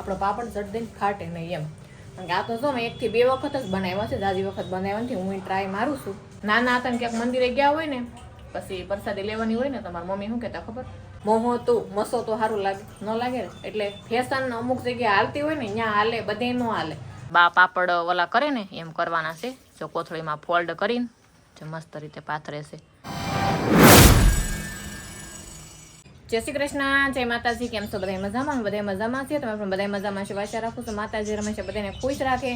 આપણો પાપડ જલ્દી ફાટે નહીં એમ. કારણ કે આ તો જો મેં 1 થી 2 વખત જ બનાવ્યા છે, જાજી વખત બનાવ્યા નથી. હું ટ્રાય મારું છું. નાના હતા ને ક્યાંક મંદિરે ગયા હોય ને પછી પ્રસાદી લેવાની હોય ને, તમારા મમ્મી શું કહેતા ખબર, મોહો તું મસો તો સારું લાગે ન લાગે ને, એટલે ફેશન અમુક જગ્યાએ હાલતી હોય ને ત્યાં હાલે, બધે ન હાલે. બા પાપડ ઓલા કરે ને એમ કરવાના છે. જો કોથળીમાં ફોલ્ડ કરીને જો મસ્ત રીતે પાથરે છે. જય શ્રી કૃષ્ણ, જય માતાજી. કેમ છો બધા મજામાં? બધા મજામાં છે. તમે પણ બધા મજામાં છે. આશા રાખું છું માતાજી રમેશ બધાને ખુશ રાખે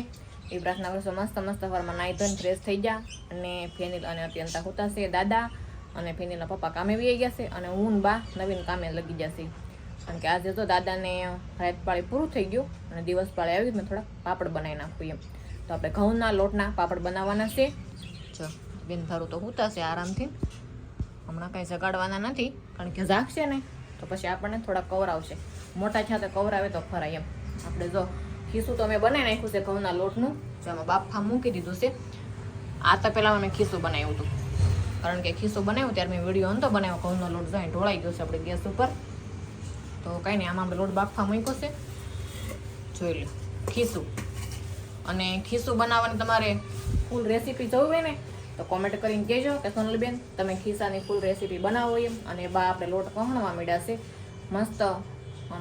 એ પ્રાર્થના કરું છું. મસ્ત મસ્ત સવારમાં નાઈ ધોઈને ફ્રેશ થઈ ગયા અને ફેનિલ અને અત્યંતા હોતા છે દાદા અને ફેનિલના પપ્પા કામે વી ગયા છે અને હું બા નવીન કામે લગી જશે. કારણ કે આજે તો દાદાને રાત પાળી પૂરું થઈ ગયું અને દિવસ પાળી આવી મેં થોડા પાપડ બનાવી નાખું એમ. તો આપણે ઘઉંના લોટના પાપડ બનાવવાના છે. જો બેન ધારું તો હોતા છે આરામથી, હમણાં કાંઈ જગાડવાના નથી. કારણ કે જાગશે ને તો પછી આપણને થોડા કવરાવશે. મોટા છે તો કવરાવે તો ખરા એમ. આપણે જો ખીસું તો મેં બનાવી નાખ્યું છે ઘઉંના લોટનું, જો આમાં બાફા મૂકી દીધું છે. આ તો પહેલાં મેં ખીસું બનાવ્યું હતું, કારણ કે ખીસું બનાવ્યું ત્યારે મેં વિડીયો નહોતો બનાવ્યો. ઘઉંનો લોટ જાય ઢોળાઈ ગયો છે આપણે ગેસ ઉપર, તો કાંઈ નહીં. આમાં આપણે લોટ બાફા મૂક્યો છે, જોઈ લો ખીસું. અને ખીસું બનાવવાની તમારે ફૂલ રેસીપી જોવી હોય ને તો કોમેન્ટ કરીને કહેજો કે સોનલબેન તમે ખીસાની ફૂલ રેસીપી બનાવો એમ. અને બા આપણે લોટ કહણવા માંડ્યા છે, મસ્ત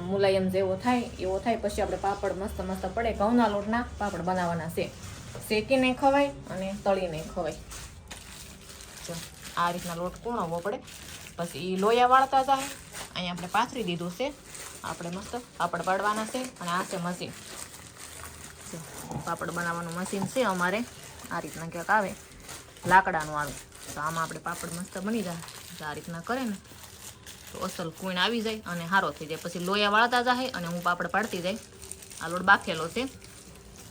મુલાયમ જેવો થાય એવો થાય. પછી આપણે પાપડ મસ્ત મસ્ત પડે. ઘઉંના લોટના પાપડ બનાવવાના છે, શેકીને ખવાય અને તળીને ખવાય. જો આ રીતના લોટ કૂણવવો પડે. પછી એ લોયા વાળતા જાય. અહીંયા આપણે પાથરી દીધું છે. આપણે મસ્ત પાપડ પાડવાના છે. અને આ છે મશીન, પાપડ બનાવવાનું મશીન છે અમારે. આ રીતના ક્યાંક આવે લાકડાનું આવે, તો આમાં આપણે પાપડ મસ્ત બની જાય. આ રીતના કરે ને તો અસલ કુણ આવી જાય અને સારો થઈ જાય. પછી લોયા વાળતા જાય અને હું પાપડ પાડતી જાય. આ લોટ બાફેલો છે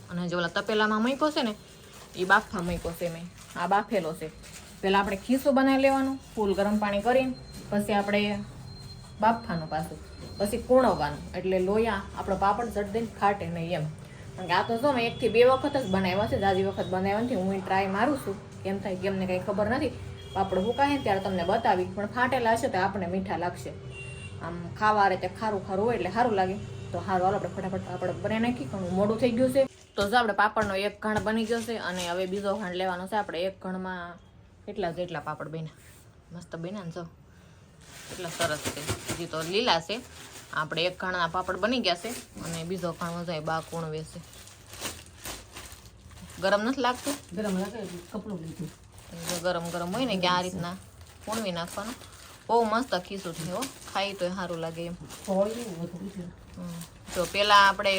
અને જે ઓલા તપેલામાં મૂક્યો છે ને એ બાફા મૂક્યો છે મેં. આ બાફેલો છે. પહેલાં આપણે ખીસું બનાવી લેવાનું ફૂલ ગરમ પાણી કરીને, પછી આપણે બાફવાનું પાછું, પછી કૂણવવાનું. એટલે લોયા આપણો પાપડ જલ્દી ફાટે નહીં એમ. કારણ કે આ તો જો મેં 1 થી 2 વખત જ બનાવ્યા છે, જાજી વખત બનાવ્યા નથી. હું ટ્રાય મારું છું કેમ થાય કેમને કંઈ ખબર નથી. પાપડ હુકાય ત્યારે તમને બતાવી, પણ ફાટેલા હશે તો આપણને મીઠા લાગશે. આમ ખાવા રીતે ખારું ખારું હોય એટલે સારું લાગે. તો સારું હાલો આપણે ફટાફટ પાપડ બનાવી નાખી. ઘણું મોડું થઈ ગયું છે. તો જો આપણે પાપડનો એક ઘણ બની ગયો છે અને હવે બીજો ઘણ લેવાનો છે. આપણે એક ઘણમાં એટલા પાપડ બન્યા, મસ્ત બન્યા ને જો એટલા સરસ છે. હજી તો લીલા છે. આપણે એક ઘણના પાપડ બની ગયા છે અને બીજો ઘણ જાય બા કૂણવે છે. ગરમ નથી લાગતું? ગરમ લાગે કપડું લીધું. ગરમ ગરમ હોય ને કે આ રીતના કૂણવી નાખવાનું. બહુ મસ્ત ખીસું છે હો, ખાઈ તો સારું લાગે એમ. તો પહેલાં આપણે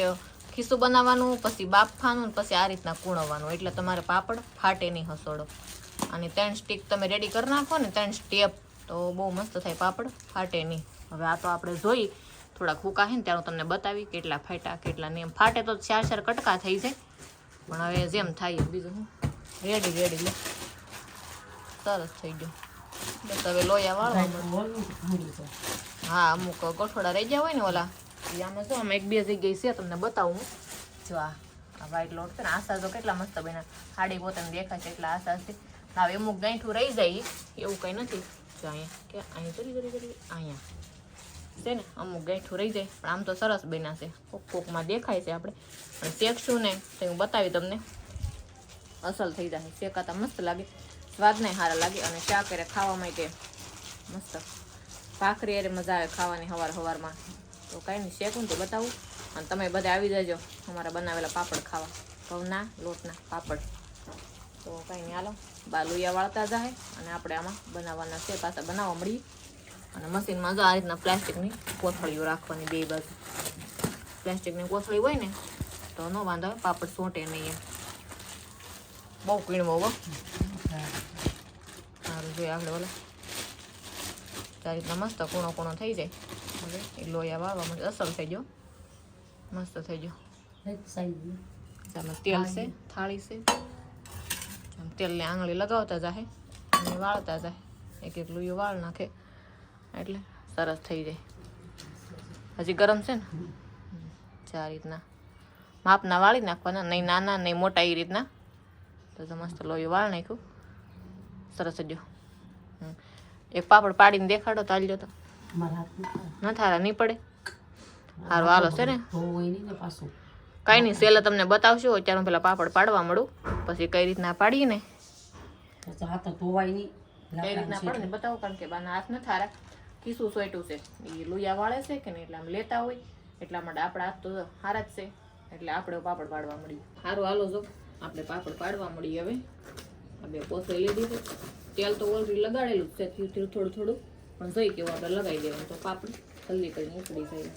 ખીસું બનાવવાનું, પછી બાફવાનું, પછી આ રીતના કૂણવવાનું. એટલે તમારે પાપડ ફાટે નહીં હસોડો. અને 3 સ્ટીક તમે રેડી કરી નાખો ને 3 સ્ટેપ, તો બહુ મસ્ત થાય, પાપડ ફાટે નહીં. હવે આ તો આપણે જોઈ થોડાક હુકા છે ને ત્યારે હું તમને બતાવી કેટલા ફાટ્યા કેટલા નહીં. ફાટે તો 4 કટકા થઈ જાય, પણ હવે જેમ થાય બીજું હું રેડી લે સરસ થઈ ગયું. બસ હવે લોયા વાળવા. હા, અમુક ગોઠોડા રહી ગયા હોય ને ઓલા, આમાં જો આમાં 1-2 જગ્યાએ છે તમને બતાવું. જો આ વ્હાઈટ લોટ છે ને, આશા જો કેટલા મસ્ત બન્યા. હાડી પોતાને દેખાય છે એટલા આશા છે. હવે અમુક ગાંઠું રહી જાય એવું કંઈ નથી. જો અહીંયા કે અહીંયા કરી અહીંયા છે ને અમુક ગાંઠું રહી જાય, પણ આમ તો સરસ બન્યા છે. કોકમાં દેખાય છે. આપણે પણ શેકશું ને તો હું બતાવી તમને, અસલ થઈ જાય. શેકાતા મસ્ત લાગે, સ્વાદને સારા લાગે અને ચા કરે ખાવા માટે મસ્ત. ભાખરી અરે મજા આવે ખાવાની સવારમાં. તો કાંઈ નહીં, શેકું ને તો બતાવું. અને તમે બધા આવી જજો અમારા બનાવેલા પાપડ ખાવા, ઘઉંના લોટના પાપડ. તો કાંઈ નહીં હાલો, બાલુયા વાળતા જાય અને આપણે આમાં બનાવવાના છે. પાછા બનાવવા મળી. અને મશીનમાં જો આ રીતના પ્લાસ્ટિકની કોથળીઓ રાખવાની, 2 બાજુ પ્લાસ્ટિકની કોથળી હોય ને તો ન વાંધો આવે, પાપડ સોંટે નહીં એમ. બહુ કીણવો હો. સારું જોઈએ આપણે બોલે આ રીતના મસ્ત કૂણો થઈ જાય. હવે એ લોયા વાળવા માટે અસલ થઈ ગયો, મસ્ત થઈ ગયો. તેલ છે, થાળી છે, તેલને આંગળી લગાવતા જાય અને વાળતા જાય. એક લોયો વાળ નાખે એટલે સરસ થઈ જાય. હજી ગરમ છે ને, આ રીતના માપના વાળી નાખવાના, નહીં નાના નહીં મોટા એ રીતના. તો મસ્ત લોયું વાળ નાખ્યું, સરસ જ. એક પાપડ પાડીને દેખાડો તો હાલ્યો તો ન થારા નહીં પડે. સારું હાલો છે ને ધોવાય નહીં ને પાછું. કાંઈ નહીં સેલે તમને બતાવશું. અત્યારે હું પેલા પાપડ પાડવા મળું, પછી કઈ રીતના પાડીએ ને પછી હાથ ધોવાય નહીં. કઈ રીતના પડે ને બતાવો. કારણ કે બાના હાથ નથી હારા, ખીસું સોયટું છે, એ લુયા વાળે છે કે નહીં, એટલે આમ લેતા હોય એટલા માટે આપણા હાથ તો હારા જ છે, એટલે આપણે પાપડ પાડવા મળીએ. સારું હાલો જો આપણે પાપડ પાડવા મળીએ. હવે આપણે પોસરી લીધી છે, તેલ તો ઓલરેડી લગાડેલું જ છે, થોડું થોડું પણ જોઈ કેવું આપણે લગાવી દેવાનું, તો પાપડ જલ્દી કરીને ઉકળી જાય.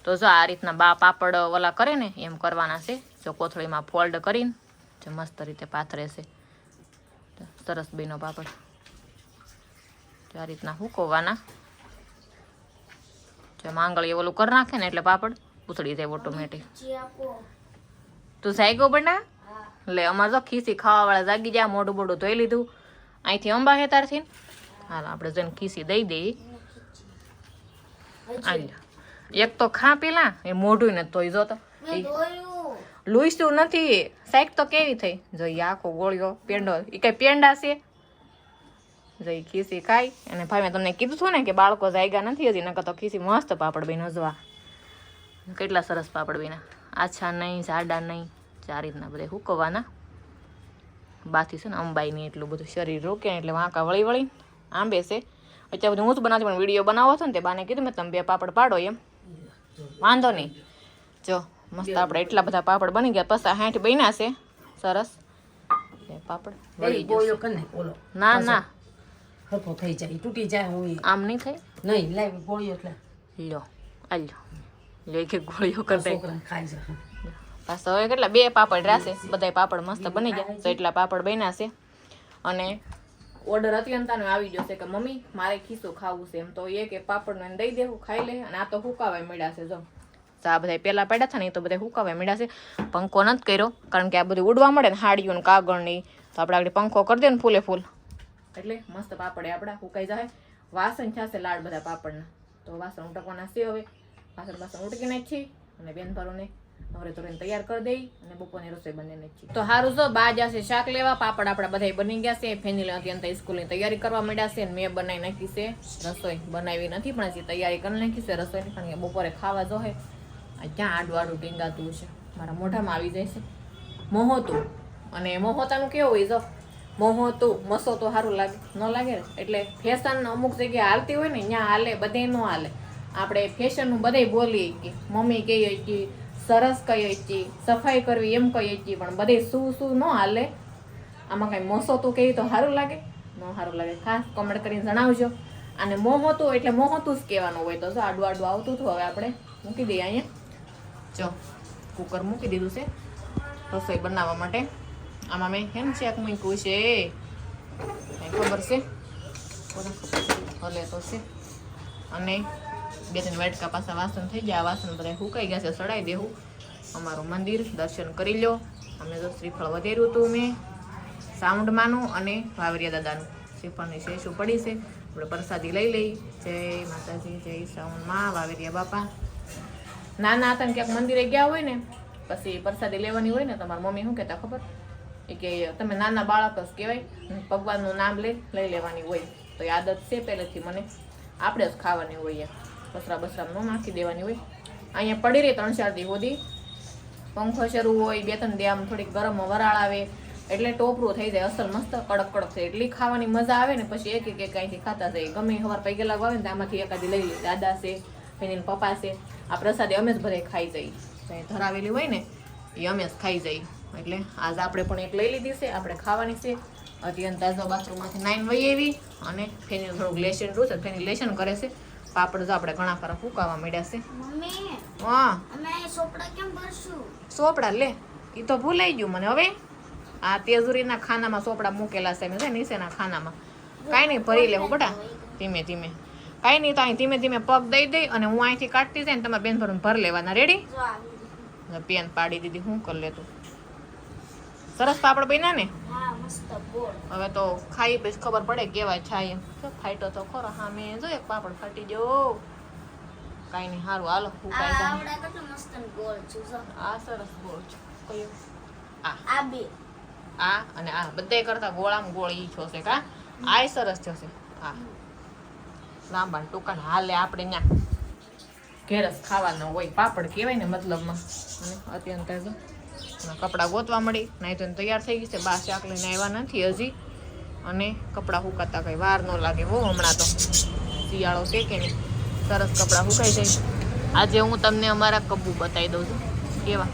તો જો આ રીતના બા પાપડ ઓલા કરે ને એમ કરવાના છે. જો કોથળીમાં ફોલ્ડ કરીને જો મસ્ત રીતે પાથરે છે. સરસ બેનો પાપડ આ રીતના હુકવવાના. જો માંગળી ઓલું કરી નાખે ને એટલે પાપડ ઉથળી જાય ઓટોમેટિક. તું જાગ્યો બના લે, અમારે જો ખીસી ખાવા વાળા જાગી જાય. મોઢું બોઢું ધોઈ લીધું, અહીંથી અંબા હે તારથી. હાલ આપણે જઈને ખીસી દઈ દઈએ. એક તો ખા પેલા એ મોઢું ને ધોઈ જો તો લુઈસું નથી. સાઈક તો કેવી થઈ જોઈએ આખો ગોળીઓ પેંડો, એ કઈ પેંડા છે. જઈ ખીસી ખાઈ. અને ભાઈ મેં તમને કીધું છું ને કે બાળકો જાયગા નથી હજી, નકર તો ખીસી મસ્ત પાપડ બની હજવા. કેટલા સરસ પાપડ બન્યા, આછા નહીં જાડા નહીં, આ રીતના બધા હુકવવાના. બાથી છે ને અંબાઈ નહીં એટલું બધું શરીર રોકે એટલે વાંકા વળી વળી આંબે છે. અત્યારે બધું હું જ બનાવતી, પણ વિડીયો બનાવો છો ને તે બાને કીધું મેં તમે 2 પાપડ પાડો એમ. વાંધો નહીં. જો મસ્ત આપણે એટલા બધા પાપડ બની ગયા, પછી 60 બન્યા છે સરસ. પાપડ વળી ગોળીઓ કરી નાખ ઓલો. ના ના હરખો થઈ જાય, તૂટી જાય. હું આમ નહીં થાય. નહીં લાવી ગોળીઓ એટલે લ્યો આ લ્યો લ્યો એક ગોળીઓ કરી દે. છોકરાને ખાઈ જાય. પાછો હવે કેટલા 2 પાપડ રહેશે. બધા પાપડ મસ્ત બની ગયા. તો એટલા પાપડ બન્યા છે. અને ઓર્ડર અત્યંતાનો આવી ગયો છે કે મમ્મી મારે ખીસું ખાવું છે એમ. તો એ કે પાપડ ને દઈ દેવું ખાઈ લે. અને આ તો હુકાવાય મળ્યા છે. જો આ બધા પેલા પડ્યા હતા ને એ તો બધા હુકાવાય મળ્યા છે. પંખો નથી કર્યો કારણ કે આ બધું ઉડવા મળે ને હાડીઓ ને કાગળ ની, તો આપણે આગળ પંખો કરી દે ને ફૂલે ફૂલ, એટલે મસ્ત પાપડ આપડા હુકાઈ જાય. વાસણ થશે લાડ બધા પાપડના, તો વાસણ ઉટકવાના છે. હવે વાસણ ઉટકી નાખી અને બેન ભારોને હવે તો તૈયાર કરી દઈ અને બપોરની રસોઈ બની નાખી. તો સારું જો બા જશે શાક લેવા. પાપડ આપડા બધા બની ગયા છે. ફેનિલ અત્યંત સ્કૂલની તૈયારી કરવા માંડ્યા છે. મેં બનાવી નાખી છે રસોઈ. બનાવી નથી પણ હજી તૈયારી કરી નાખી છે રસોઈની, કારણ કે બપોરે ખાવા જો હે. ક્યાં આડું આડું ટીંગાતું છે, મારા મોઢામાં આવી જાય છે મોહોતું. અને મોહોતાનું કેવું હોય જો મોહોતું મસો તો સારું લાગે ન લાગે ને, એટલે ફેશન અમુક જગ્યાએ હાલતી હોય ને ત્યાં હાલે, બધે ન હાલે. આપણે ફેશનનું બધે બોલીએ કે મમ્મી કહીએ કે સરસ કહીએ છીએ, સફાઈ કરવી એમ કહીએ છીએ, પણ બધે શું ન હાલે. આમાં કઈ મોસો તું કહી તો સારું લાગે ન સારું લાગે, ખાસ કમેન્ટ કરીને જણાવજો. અને મોહોતું એટલે મોહોતું જ કહેવાનું હોય. તો જો આડું આડું આવતું હતું. હવે આપણે મૂકી દઈએ અહીંયા. જો કુકર મૂકી દીધું છે રસોઈ બનાવવા માટે. આમાં મેં કેમ શાક મૂક્યું છે કઈ ખબર છે હલે તો છે. અને 2-3 વાટકા પાછા વાસણ થઈ ગયા. વાસણ બધા સુકાઈ ગયા છે, સડાઈ દેવું. અમારું મંદિર દર્શન કરી લો. અમે તો શ્રીફળ વધેર્યું હતું મેં સાઉન્ડમાંનું અને વાવરિયા દાદાનું. શ્રીફળની શેષું પડી છે, આપણે પ્રસાદી લઈ લઈ. જય માતાજી, જય સાઉન્ડમાં વાવરિયા બાપા. નાના હતા ને ક્યાંક મંદિરે ગયા હોય ને પછી પ્રસાદી લેવાની હોય ને, તમારા મમ્મી શું કહેતા ખબર એ કે તમે નાના બાળક જ કહેવાય, ભગવાનનું નામ લઈ લેવાની હોય. તો એ આદત છે પહેલેથી મને, આપણે જ ખાવાની હોય. બસરા બસરા ન નાખી દેવાની હોય. અહીંયા પડી રહી 3-4 દી સુધી. પંખો શરૂ હોય 2-3 દી આમ થોડીક ગરમ વરાળ આવે એટલે ટોપરું થઈ જાય અસલ મસ્ત કડક કડક થાય. એટલી ખાવાની મજા આવે ને. પછી એક એક કાંઈથી ખાતા જાય. ગમે સવાર પૈગેલા આવે ને આમાંથી એકાદી લઈ લે. દાદા છે, એની પપ્પા છે. આ પ્રસાદી અમે જ બધે ખાઈ જઈએ. ધરાવેલી હોય ને એ અમે જ ખાઈ જઈએ. એટલે આજ આપણે પણ એક લઈ લીધી છે, આપણે ખાવાની છે. અત્યંત તાજો બાથરૂમમાંથી 9 વહી આવી. અને ફેની થોડુંક લેશન રૂ છે, ફેની લેશન કરે છે. પાપડ જો આપણે ઘણા ખરા ફૂંકાવા માંડ્યા છે. હા સોપડા લે એ તો ભૂલાઈ ગયું મને. હવે આ તેજુરીના ખાનામાં સોપડા મૂકેલા છે મેં નીચેના ખાનામાં. કાંઈ નહીં ભરી લેવું બેટા ધીમે ધીમે. કાંઈ નહીં તો અહીં ધીમે ધીમે પગ દઈ અને હું અહીંથી કાઢતી જાય ને તમારે બેન ભર લેવાના. રેડી? પેન પાડી દીધી. હું કરી લેતું. સરસ પાપડ બન્યા ને. હવે તો ખાઈ પછી ખબર પડે કેવાય છાય એમ. ફાટ્યો તો ખરો. હા મેં જો એક પાપડ ફાટી ગયો. કાંઈ નહીં સારું હાલો. આ સરસ ગોળ છે. કયો? આ અને આ બધા કરતા ગોળામાં ગોળ ઈ છો છે કા. આય સરસ જશે. હા લાંબા ને ટૂંકા ને હાલે આપણે ત્યાં ઘેરસ ખાવાના હોય પાપડ કહેવાય ને મતલબમાં. અને અત્યારે તો કપડાં ગોતવા મળી નહીં તો તૈયાર થઈ ગઈ છે. બા શાક લઈને આવ્યા નથી હજી અને કપડાં સુકાતા કઈ વાર ન લાગે. બહુ હમણાં તો શિયાળો છે કે નહીં સરસ કપડાં સુકાઈ જાય. આજે હું તમને અમારા કબૂ બતાવી દઉં છું કેવા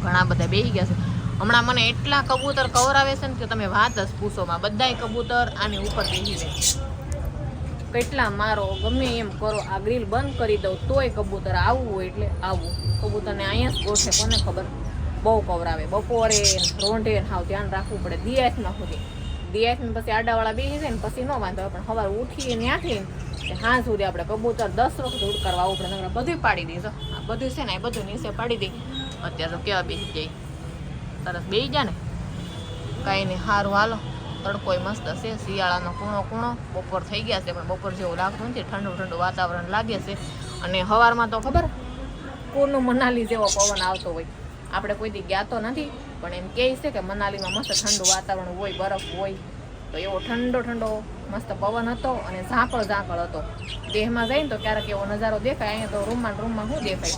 ઘણા બધા બેસી ગયા છે. હમણાં મને એટલા કબૂતર કવરાવે છે ને કે તમે વાત જ પૂછોમાં. બધાય કબૂતર આની ઉપર બેસી જાય. કેટલા મારો ગમે એમ કરો આ ગ્રીલ બંધ કરી દઉં તોય કબૂતર આવવું હોય એટલે આવવું. કબૂતરને અહીંયા જ ગોઠે કોને ખબર. બહુ કવરાવે બપોરે રોંઢે હાવ ધ્યાન રાખવું પડે. દિયાસમાં સુધી દિયાસમાં પછી આડાવાળા બેસી જાય ને પછી ન વાંધો પણ સવારે ઉઠીએ ત્યાંથી હાં સુધી આપણે કબૂતર 10 વખત ઉડકારવા આવવું પડે. નકર બધું પાડી દઈશ. આ બધું છે ને એ બધું નીચે પાડી દઈ. અત્યારે તો કેવા બેસી જાય સરસ બેસી જાય ને કાંઈ નહીં. સારું હાલો તડકોય મસ્ત છે. શિયાળાનો કૂણો કૂણો બપોર થઈ ગયા છે પણ બપોર જેવું લાગતું નથી. ઠંડુ ઠંડુ વાતાવરણ લાગે છે. અને સવારમાં તો ખબર પૂરનું મનાલી જેવો પવન આવતો હોય. આપણે કોઈ દી ગયા તો નથી પણ એમ કહે છે કે મનાલીમાં મસ્ત ઠંડુ વાતાવરણ હોય બરફ હોય. તો એવો ઠંડો ઠંડો મસ્ત પવન હતો અને ઝાકળ ઝાકળ હતો. દેહમાં જઈને તો ક્યારેક એવો નજારો દેખાય. અહીંયા તો રૂમમાં શું દેખાય.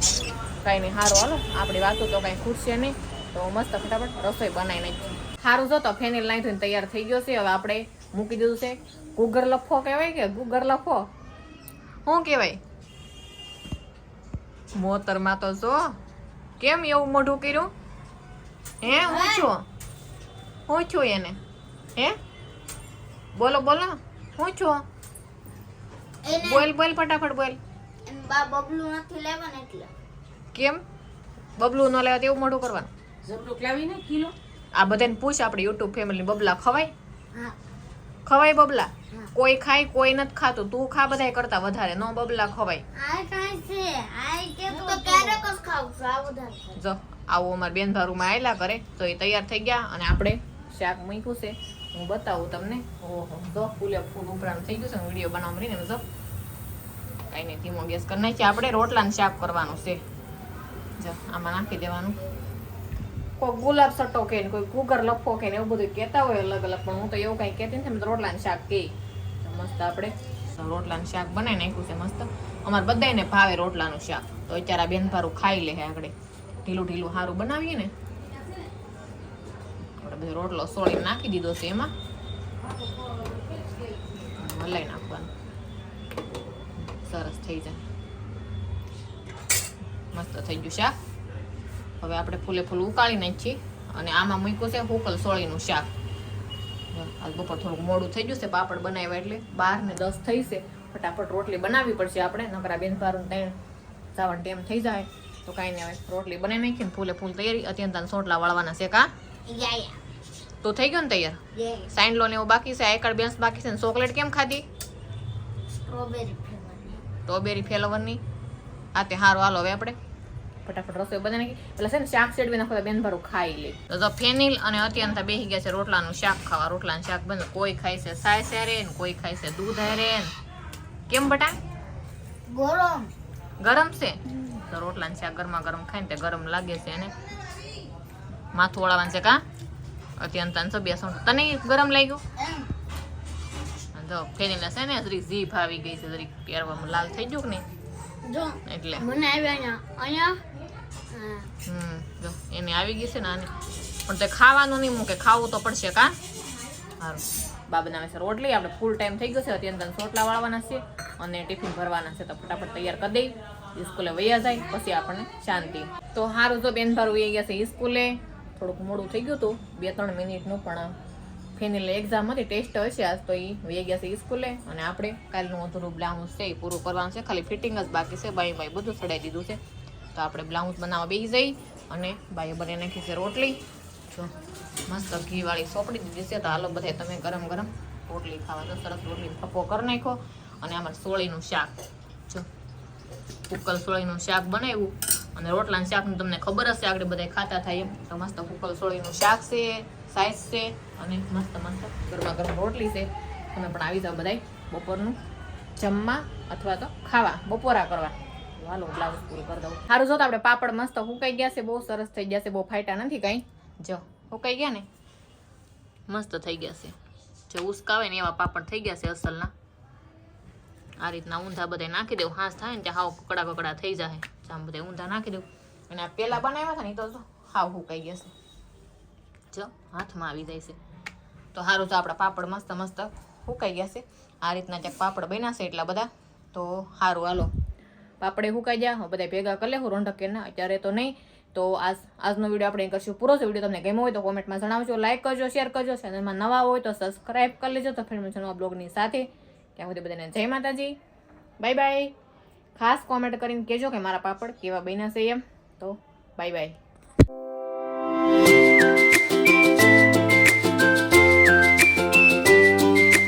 કાંઈ નહીં સારું હાલો આપણી વાતો તો કાંઈ ખૂટશે નહીં. તો મસ્ત ફટાફટ રસોઈ બનાવી નાખી. સારું જો તો ફેનિલ નાઈ ધોઈને તૈયાર થઈ ગયો છે. હવે આપણે મૂકી દીધું છે. ગુગર લફો કહેવાય કે ગુગર લફો શું કહેવાય? મોતરમાં તો જો કેમ એવું મોઢું કર્યું હે? હું છું એને હે? બોલો બોલો હું છું? બોલ બોલ ફટાફટ બોલ. બબલું નથી લેવા ને એટલે. કેમ બબલું ન લેવા તેવું મોઢું કરવાનું? જબલું લાવી ને કિલો. આ બધાને પૂછ આપણે યુટ્યુબ ફેમિલી બબલા ખવાય? હા ખવાય બબલા? કોઈ ખાય કોઈ નથી ખાતું. તું ખા બધાય કરતા વધારે. નો બબલા ખવાય. આ કાઈ છે આ કે તો ક્યારેક જ ખાઉં છું આ વધારે. જો આવું અમાર બેન ભારુમાં આયલા કરે તો એ તૈયાર થઈ ગયા અને આપણે શાક મૂક્યું છે. હું બતાવું તમને. ઓહો જો ફૂલે ફૂલ ઉપરાણ થઈ ગયું છે. વિડીયો બનાવવા મળીને જો કાંઈ નહીં ધીમો ગેસ કરી નાખીએ. આપણે રોટલાનું શાક કરવાનું છે. જો આમાં નાખી દેવાનું. કોઈ ગુલાબ સટ્ટો કે કોઈ કુકર લફો કે એવું બધું કહેતા હોય અલગ અલગ પણ હું તો એવું કઈ કહેતી નથી. રોટલાનું શાક કે મસ્ત આપણે રોટલાનું શાક બનાવી નાખ્યું છે મસ્ત. અમારે બધાને ભાવે રોટલાનું શાક. તો અત્યારે આ બેન ભારું ખાઈ લે આપણે. ઢીલું ઢીલું સારું બનાવીએ ને આપણે બધો રોટલો સોળીને નાખી દીધો છે એમાં હલાઈ નાખવાનું. સરસ થઈ જાય મસ્ત થઈ ગયું શાક. હવે આપણે ફૂલે ફૂલ ઉકાળી નાખીએ અને આમાં મૂક્યું છે હુકલ સોળીનું શાક. આજ બપોર થોડુંક મોડું થઈ ગયું છે પાપડ બનાવ્યા એટલે 12 ને 10 થઈ છે. ફટાફટ રોટલી બનાવવી પડશે આપણે. નકરા બેન ભારું 3 જવાનો ટાઈમ થઈ જાય તો કાંઈ નહીં. હવે રોટલી બનાવી નાખીને ફૂલે ફૂલ તૈયારી. અત્યંત સોટલા વાળવાના છે કા? તો થઈ ગયો ને તૈયાર? સાઈન લો ને એવું બાકી છે. આઈ કાર્ડ બેન્સ બાકી છે. ચોકલેટ કેમ ખાધી? સ્ટ્રોબેરી ફ્લેવરની. આ તે સારું હાલો હવે આપણે ફટાફટ રસોઈ બનાવી નાખી. એટલે છે ને શાક સેડવી નાખો બેન ભારું ખાઈ લે. તો ફેનિલ અને અત્યંત બેસી ગયા છે રોટલાનું શાક ખાવા. રોટલાનું શાક બને કોઈ ખાય છે સાય હારે ને કોઈ ખાય છે દૂધ હારે. કેમ બટા? ગરમ છે તો રોટલાનું શાક ગરમા ગરમ ખાય ને તે ગરમ લાગે છે એને. માથું વળાવવાનું છે કા? અત્યંત બેસણ તને ગરમ લાગ્યું? જો ફેનિલ છે ને જરીક જીભ આવી ગઈ છે. જરીક પહેરવામાં લાલ થઈ ગયું કે નહીં જો એટલે મને આવ્યા અહીંયા જો એને આવી ગઈ છે ને આને પણ તે ખાવાનું નહીં મૂકે. ખાવું તો પડશે કા? સારું બા બનાવે છે રોટલી. આપણે ફૂલ ટાઈમ થઈ ગયો છે. અત્યંત સોટલા વાળવાના છે અને ટિફિન ભરવાના છે. તો ફટાફટ તૈયાર કરી દઈ. સ્કૂલે વૈયા જાય પછી આપણને શાંતિ. તો સારું જો બેન ભારું વૈયા ગયા છે સ્કૂલે. થોડુંક મોડું થઈ ગયું હતું 2-3 મિનિટનું પણ ફેનિલ એક્ઝામ હતી ટેસ્ટ હશે આજ તો એ વૈયા ગયા છે સ્કૂલે. અને આપણે કાલનું અધૂરું બ્લાઉઝ છે એ પૂરું કરવાનું છે. ખાલી ફિટિંગ જ બાકી છે. બાઈ બધું ચડાવી દીધું છે. તો આપણે બ્લાઉઝ બનાવવા બેસી જઈ અને બાઈએ બનાવી નાખી છે રોટલી. જો મસ્ત ઘીવાળી સોપડી દીધી છે. તો હાલો બધા તમે ગરમ ગરમ રોટલી ખાવા. તો સરસ રોટલી થપ્પો કરી નાખો. અને આમાં સોળીનું શાક જો ઉકલ સોળીનું શાક બનાવ્યું. અને રોટલાનું શાકનું તમને ખબર હશે આગળ બધા ખાતા થાય એમ. તો મસ્ત ઉકલ સોળીનું શાક છે સાઈઝ છે અને મસ્ત મસ્ત ગરમા ગરમ રોટલી છે. તમે પણ આવી જાઓ બધા બપોરનું જમવા અથવા તો ખાવા બપોરા કરવા. હાલો બ્લાઉઝ પૂરું કરી દઉં. સારું જો તો આપણે પાપડ મસ્ત સુકાઈ ગયા છે. બહુ સરસ થઈ ગયા છે. બહુ ફાટ્યા નથી કાંઈ. જો સુકાઈ ગયા ને મસ્ત થઈ ગયા છે. જે ઉસકાવે ને એવા પાપડ થઈ ગયા છે અસલના. આ રીતના ઊંધા બધા નાખી દેવું. હાંસ થાય ને ત્યાં હાવ કકડા કકડા થઈ જાય. આમ બધા ઊંધા નાખી દેવું. અને આ પેલા બનાવ્યા હતા ને એ તો હાવ હુકાઈ ગયા છે. જો હાથમાં આવી જાય છે. તો સારું, તો આપણા પાપડ મસ્ત મસ્ત સુકાઈ ગયા છે. આ રીતના ક્યાંક પાપડ બન્યા છે એટલા બધા. તો સારું, હાલો પાપડે સુકાઈ ગયા, બધા ભેગા કરી લેવું રોંઢક કે ના, અત્યારે તો નહીં. તો આજનો વિડીયો આપણે કરશું પૂરો છે. વિડીયો તમને ગમ્યો હોય તો કોમેન્ટમાં જણાવજો, લાઈક કરજો, શેર કરજો. ચેનલમાં નવા હોય તો સબસ્ક્રાઈબ કરી લેજો. તો ફ્રેન્ડ નવા બ્લોગની સાથે ત્યાં સુધી બધાને જય માતાજી, બાય બાય. ખાસ કોમેન્ટ કરીને કહેજો કે મારા પાપડ કેવા બન્યા છે એમ. તો બાય બાય.